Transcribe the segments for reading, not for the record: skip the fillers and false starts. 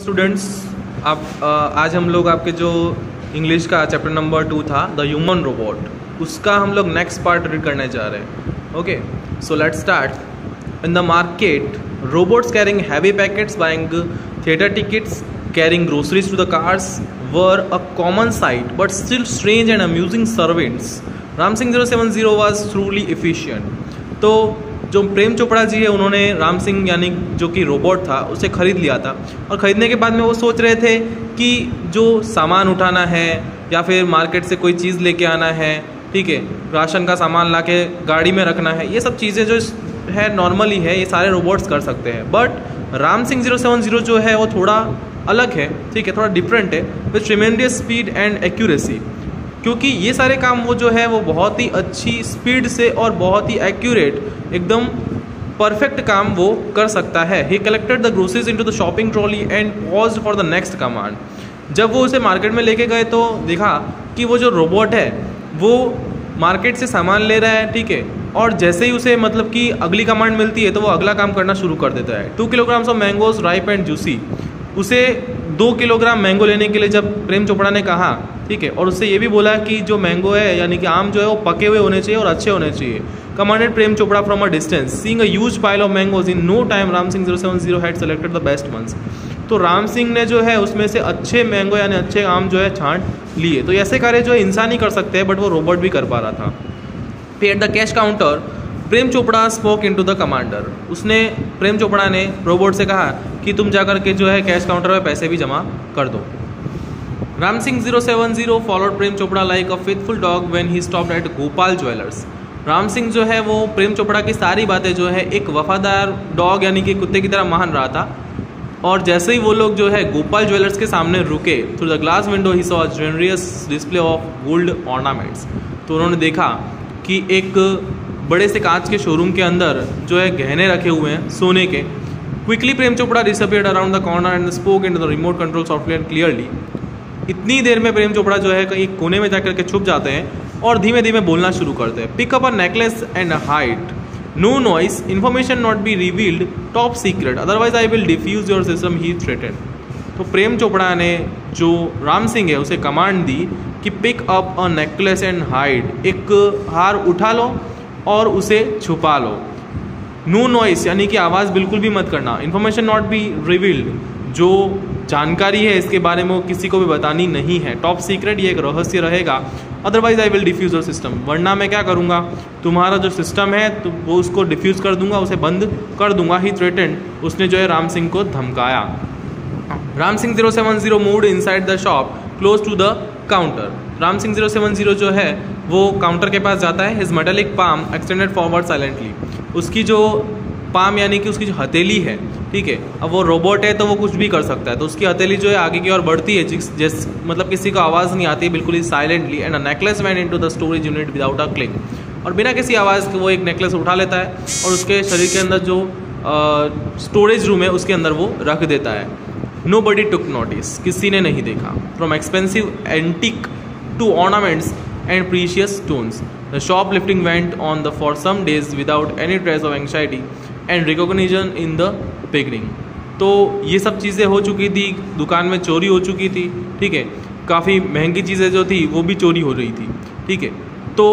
Students, आप आज हम लोग आपके जो इंग्लिश का चैप्टर नंबर 2 था द ह्यूमन रोबोट, उसका हम लोग नेक्स्ट पार्ट रीड करने जा रहे हैं। Okay, so let's start. In the market robots carrying heavy packets, buying theater tickets, carrying groceries to the cars were a common sight, but still strange and amusing servants. Ram Singh 070 was truly efficient. तो जो प्रेम चोपड़ा जी है, उन्होंने राम सिंह यानी जो कि robot था उसे ख़रीद लिया था, और ख़रीदने के बाद में वो सोच रहे थे कि जो सामान उठाना है या फिर मार्केट से कोई चीज़ लेके आना है, ठीक है, राशन का सामान लाके गाड़ी में रखना है, ये सब चीज़ें जो है नॉर्मली है, ये सारे रोबोट्स कर सकते हैं। बट राम सिंह 070 जो है वो थोड़ा अलग है, ठीक है, थोड़ा डिफरेंट है, with tremendous speed and accuracy, क्योंकि ये सारे काम वो जो है वो बहुत ही अच्छी स्पीड से और बहुत ही एक्यूरेट, एकदम परफेक्ट काम वो कर सकता है। ही collected the groceries into the shopping trolley and paused for the next command. जब वो उसे मार्केट में लेके गए तो देखा कि वो जो रोबोट है वो मार्केट से सामान ले रहा है, ठीक है, और जैसे ही उसे मतलब कि अगली कमांड मिलती है तो वो अगला काम करना शुरू कर देता है। 2 kilograms of mangoes ripe and juicy, उसे 2 किलोग्राम मैंगो लेने के लिए जब प्रेम चोपड़ा ने कहा, ठीक है, और उससे ये भी बोला कि जो मैंगो है यानी कि आम जो है वो पके हुए होने चाहिए और अच्छे होने चाहिए। Commanded Prem Chopra from a distance, seeing a huge pile of mangoes in no time Ram Singh 070 had selected the best ones. तो राम सिंह ने जो है उसमें से अच्छे मैंगो यानी अच्छे आम जो है छांट लिए। तो ऐसे कार्य जो है इंसान ही कर सकते हैं, बट वो रोबोट भी कर पा रहा था। पे at the cash counter Prem Chopra spoke into the commander, उसने प्रेम चोपड़ा ने रोबोट से कहा कि तुम जाकर के जो है कैश काउंटर में पैसे भी जमा कर दो। Ram Singh 070 followed Prem Chopra like a faithful dog when he stopped at Gopal jewellers. Ram Singh जो है वो प्रेम चोपड़ा की सारी बातें जो है एक वफादार डॉग यानी कि कुत्ते की तरह मान रहा था, और जैसे ही वो लोग जो है गोपाल ज्वेलर्स के सामने रुके, through the glass window he saw generous display of gold ornaments. तो उन्होंने देखा कि एक बड़े से कांच के शोरूम के अंदर जो है गहने रखे हुए हैं सोने के। Quickly Prem Chopra disappeared around the corner and spoke into the remote control software clearly. इतनी देर में प्रेम चोपड़ा जो है कहीं कोने में जाकर के छुप जाते हैं और धीमे धीमे बोलना शुरू करते हैं। Pick up a necklace and hide, no noise, information not be revealed, top secret, otherwise I will defuse your system, he threatened. तो प्रेम चोपड़ा ने जो राम सिंह है उसे कमांड दी कि pick up a necklace and hide, एक हार उठा लो और उसे छुपा लो। नो नॉइस यानी कि आवाज़ बिल्कुल भी मत करना। इन्फॉर्मेशन नॉट बी रिवील्ड, जो जानकारी है इसके बारे में वो किसी को भी बतानी नहीं है। टॉप सीक्रेट, ये एक रहस्य रहेगा। Otherwise I will defuse your system, वरना मैं क्या करूँगा, तुम्हारा जो सिस्टम है तो वो उसको डिफ्यूज़ कर दूंगा, उसे बंद कर दूंगा। ही थ्रेटेंड, उसने जो है राम सिंह को धमकाया। Ram Singh 070 moved inside the shop close to the counter. Ram Singh 070 जो है वो काउंटर के पास जाता है। His metallic palm extended forward silently, उसकी जो पाम यानी कि उसकी जो हथेली है, ठीक है, अब वो रोबोट है तो वो कुछ भी कर सकता है, तो उसकी हथेली जो है आगे की ओर बढ़ती है, जिस मतलब किसी को आवाज़ नहीं आती, बिल्कुल ही silently. And a necklace went into the storage unit without a click, और बिना किसी आवाज़ के वो एक नेकलेस उठा लेता है और उसके शरीर के अंदर जो स्टोरेज रूम है उसके अंदर वो रख देता है। नो बडी टुक नोटिस, किसी ने नहीं देखा। From expensive antique to ornaments and precious stones, the shop lifting went on the for some days without any trace of anxiety and recognition in the beginning. तो ये सब चीज़ें हो चुकी थी, दुकान में चोरी हो चुकी थी, ठीक है, काफ़ी महंगी चीज़ें जो थी वो भी चोरी हो रही थी, ठीक है। तो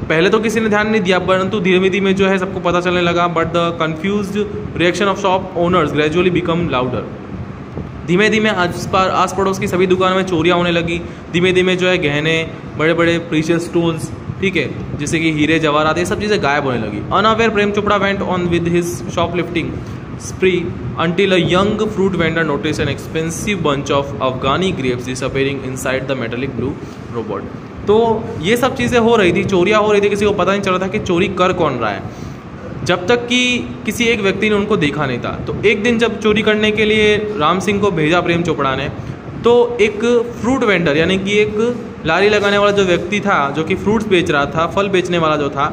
पहले तो किसी ने ध्यान नहीं दिया, परंतु धीमे धीमे जो है सबको पता चलने लगा। But the confused reaction of shop owners gradually become louder. धीमे धीमे आस पड़ोस की सभी दुकानों में चोरियाँ होने लगी। धीमे धीमे जो है गहने, बड़े बड़े प्रीशियस स्टोन्स, ठीक है, जैसे कि हीरे जवाहरात, ये सब चीज़ें गायब होने लगी। Unaware Prem Chopra went on with his shoplifting spree until a young fruit vendor noticed an expensive bunch of Afghani grapes disappearing inside the metallic blue robot। तो ये सब चीज़ें हो रही थी, चोरियाँ हो रही थी, किसी को पता नहीं चल रहा था कि चोरी कर कौन रहा है, जब तक कि किसी एक व्यक्ति ने उनको देखा नहीं था। तो एक दिन जब चोरी करने के लिए राम सिंह को भेजा प्रेम चोपड़ा ने, तो एक फ्रूट वेंडर यानी कि एक लारी लगाने वाला जो व्यक्ति था, जो कि फ्रूट्स बेच रहा था, फल बेचने वाला जो था,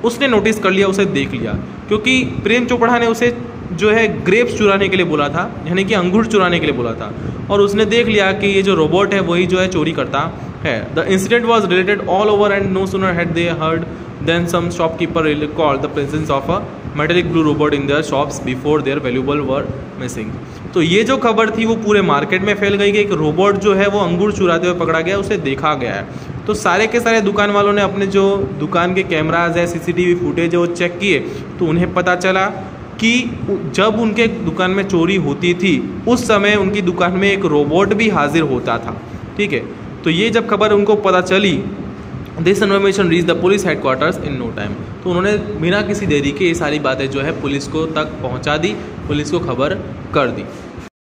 उसने नोटिस कर लिया, उसे देख लिया, क्योंकि प्रेम चोपड़ा ने उसे जो है ग्रेप्स चुराने के लिए बोला था, यानी कि अंगूर चुराने के लिए बोला था, और उसने देख लिया कि ये जो रोबोट है वही जो है चोरी करता है। The incident was related all over and no sooner had they heard then some shopkeeper recalled the presence of a metallic blue robot in their shops before their valuable were missing। तो ये जो खबर थी वो पूरे market में फैल गई कि एक रोबोट जो है वो अंगूर चुराते हुए पकड़ा गया, उसे देखा गया है। तो सारे के सारे दुकान वालों ने अपने जो दुकान के कैमराज है, सीसीटीवी फुटेज है वो चेक किए, तो उन्हें पता चला कि जब उनके दुकान में चोरी होती थी उस समय उनकी दुकान में एक रोबोट भी हाजिर होता था। ठीक है, तो ये जब खबर उनको पता चली, this information reach the police headquarters in no time, तो उन्होंने बिना किसी देरी के ये सारी बातें जो है पुलिस को तक पहुंचा दी, पुलिस को खबर कर दी।